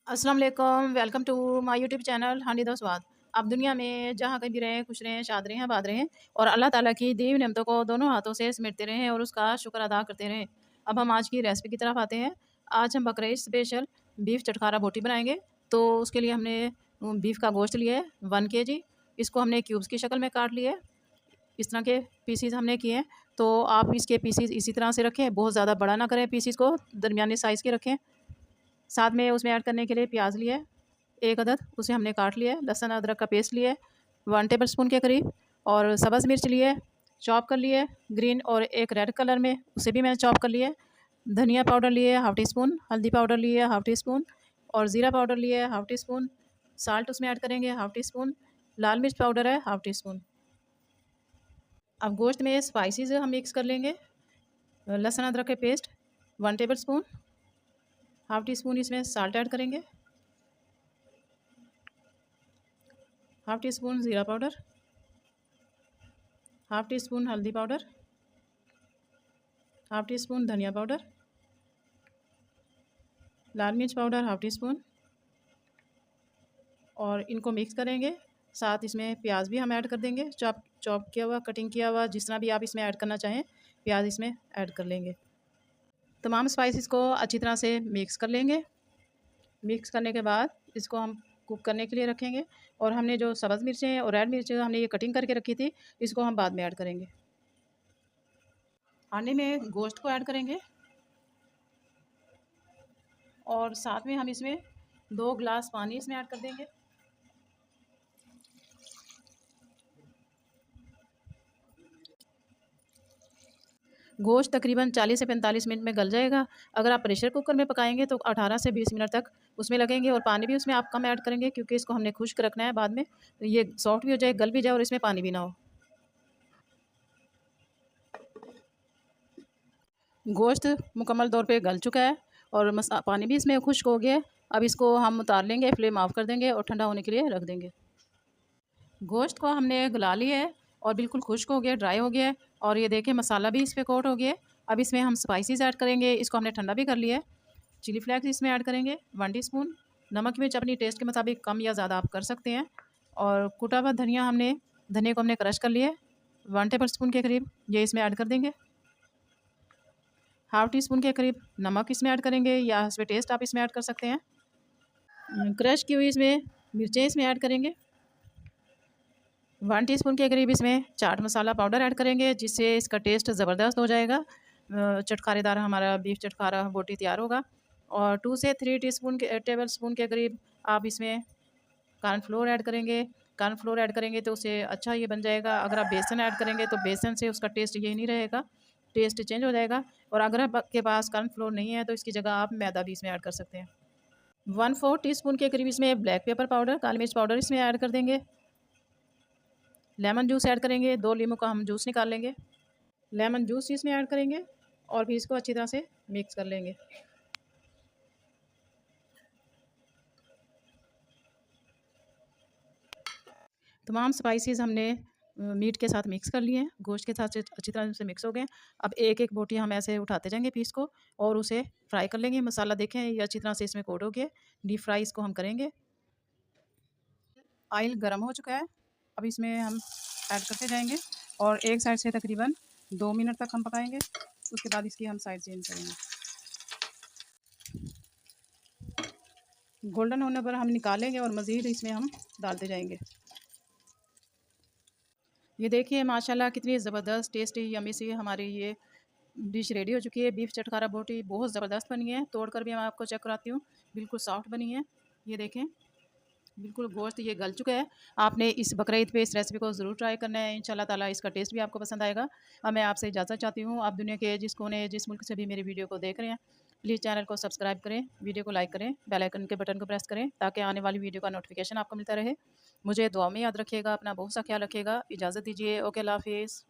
अस्सलाम वालेकुम, welcome to my YouTube channel हनीद स्वाद। आप दुनिया में जहाँ कहीं भी रहें, खुश रहें, शाद रहें, आबाद रहें और अल्लाह ताला की दी हुई नेमतों को दोनों हाथों से समेटते रहें और उसका शुक्र अदा करते रहें। अब हम आज की रेसिपी की तरफ आते हैं। आज हम बकरीद स्पेशल बीफ चटखारा बोटी बनाएंगे। तो उसके लिए हमने बीफ का गोश्त लिया है 1 kg। इसको हमने क्यूब्स की शक्ल में काट लिया है। इस तरह के पीसीज हमने किए हैं। तो आप इसके पीसीज इसी तरह से रखें, बहुत ज़्यादा बड़ा ना करें, पीसीज को दरमियाने साइज़ के रखें। साथ में उसमें ऐड करने के लिए प्याज लिया है 1 अदद, उसे हमने काट लिया है। लहसुन अदरक का पेस्ट लिया है 1 टेबल स्पून के करीब। और सब्ज़ मिर्च लिए चॉप कर लिए ग्रीन, और एक रेड कलर में उसे भी मैंने चॉप कर लिया है। धनिया पाउडर लिए हाफ़ टी स्पून, हल्दी पाउडर लिए हाफ़ टी स्पून, और ज़ीरा पाउडर लिए हाफ़ टी स्पून। साल्ट उसमें ऐड करेंगे हाफ़ टी स्पून। लाल मिर्च पाउडर है हाफ़ टी स्पून। अब गोश्त में स्पाइसेस हम मिक्स कर लेंगे। लहसुन अदरक के paste 1 table spoon, half tea spoon इसमें साल्ट ऐड करेंगे, हाफ़ टी स्पून ज़ीरा पाउडर, हाफ़ टी स्पून हल्दी पाउडर, हाफ़ टी स्पून धनिया पाउडर, लाल मिर्च पाउडर हाफ़ टी स्पून, और इनको मिक्स करेंगे। साथ इसमें प्याज भी हम ऐड कर देंगे, चॉप चॉप किया हुआ, कटिंग किया हुआ, जिस तरह भी आप इसमें ऐड करना चाहें प्याज इसमें ऐड कर लेंगे। तमाम स्पाइसेस को अच्छी तरह से मिक्स कर लेंगे। मिक्स करने के बाद इसको हम कुक करने के लिए रखेंगे। और हमने जो सब्ज़ मिर्चें और रेड मिर्चें हमने ये कटिंग करके रखी थी, इसको हम बाद में ऐड करेंगे। हांडी में गोश्त को ऐड करेंगे, और साथ में हम इसमें 2 गिलास पानी इसमें ऐड कर देंगे। गोश्त तकरीबन 40 से 45 मिनट में गल जाएगा। अगर आप प्रेशर कुकर में पकाएंगे तो 18 से 20 मिनट तक उसमें लगेंगे, और पानी भी उसमें आप कम ऐड करेंगे क्योंकि इसको हमने खुश्क रखना है बाद में, तो ये सॉफ्ट भी हो जाए, गल भी जाए और इसमें पानी भी ना हो। गोश्त मुकम्मल तौर पे गल चुका है और पानी भी इसमें खुश्क हो गया है। अब इसको हम उतार लेंगे, फ्लेम ऑफ कर देंगे और ठंडा होने के लिए रख देंगे। गोश्त को हमने गला लिया है और बिल्कुल खुश्क हो गया, ड्राई हो गया है, और ये देखें मसाला भी इस पर कोट हो गया है। अब इसमें हम स्पाइसेस ऐड करेंगे। इसको हमने ठंडा भी कर लिया है। चिली फ्लेक्स इसमें ऐड करेंगे 1 टी स्पून। नमक मिर्च अपनी टेस्ट के मुताबिक कम या ज़्यादा आप कर सकते हैं। और कुटा हुआ धनिया को हमने क्रश कर लिया है 1 टेबल स्पून के करीब, ये इसमें ऐड कर देंगे। हाफ़ टी स्पून के करीब नमक इसमें ऐड करेंगे, या इस पर टेस्ट आप इसमें ऐड कर सकते हैं। क्रश की हुई इसमें मिर्चें इसमें ऐड करेंगे। 1 टीस्पून के करीब इसमें चाट मसाला पाउडर ऐड करेंगे, जिससे इसका टेस्ट ज़बरदस्त हो जाएगा। चटखारेदार हमारा बीफ चटखारा बोटी तैयार होगा। और 2 से 3 टेबल स्पून के करीब आप इसमें कॉर्नफ्लोर ऐड करेंगे। कॉर्नफ्लोर ऐड करेंगे तो उसे अच्छा ये बन जाएगा। अगर आप बेसन ऐड करेंगे तो बेसन से उसका टेस्ट ये नहीं रहेगा, टेस्ट चेंज हो जाएगा। और अगर आपके पास कॉर्नफ्लोर नहीं है तो इसकी जगह आप मैदा भी इसमें ऐड कर सकते हैं। 1/4 टीस्पून के करीब इसमें ब्लैक पेपर पाउडर, काली मिर्च पाउडर इसमें ऐड कर देंगे। लेमन जूस ऐड करेंगे, 2 लीमू का हम जूस निकाल लेंगे, लेमन जूस इसमें ऐड करेंगे, और फिर इसको अच्छी तरह से मिक्स कर लेंगे। तमाम स्पाइसेस हमने मीट के साथ मिक्स कर लिए हैं, गोश्त के साथ से अच्छी तरह से मिक्स हो गए हैं। अब एक एक बोटी हम ऐसे उठाते जाएंगे पीस को, और उसे फ्राई कर लेंगे। मसाला देखें ये अच्छी तरह से इसमें कोट हो गया। डीप फ्राई इसको हम करेंगे। ऑयल गर्म हो चुका है, अब इसमें हम ऐड करते जाएंगे, और एक साइड से तकरीबन 2 मिनट तक हम पकाएंगे। उसके बाद इसकी हम साइड चेंज करेंगे। गोल्डन होने पर हम निकालेंगे और मज़ीद इसमें हम डालते जाएंगे। ये देखिए माशाल्लाह कितनी ज़बरदस्त टेस्टी यम्मी सी हमारी ये डिश रेडी हो चुकी है। बीफ चटखारा बोटी बहुत ज़बरदस्त बनी है, तोड़ कर भी मैं आपको चेक कराती हूँ, बिल्कुल सॉफ्ट बनी है। ये देखें बिल्कुल गोश्त ये गल चुका है। आपने इस बकरीद पे इस रेसिपी को ज़रूर ट्राई करना है, इंशाल्लाह ताला इसका टेस्ट भी आपको पसंद आएगा। अब मैं आपसे इजाज़त चाहती हूँ। आप दुनिया के जिस कोने जिस मुल्क से भी मेरी वीडियो को देख रहे हैं, प्लीज़ चैनल को सब्सक्राइब करें, वीडियो को लाइक करें, बेल आइकन के बटन को प्रेस करें ताकि आने वाली वीडियो का नोटिफिकेशन आपको मिलता रहे। मुझे दुआ में याद रखिएगा, अपना बहुत सा ख्याल रखिएगा। इजाज़त दीजिए, ओके, अल्लाह हाफ़िज़।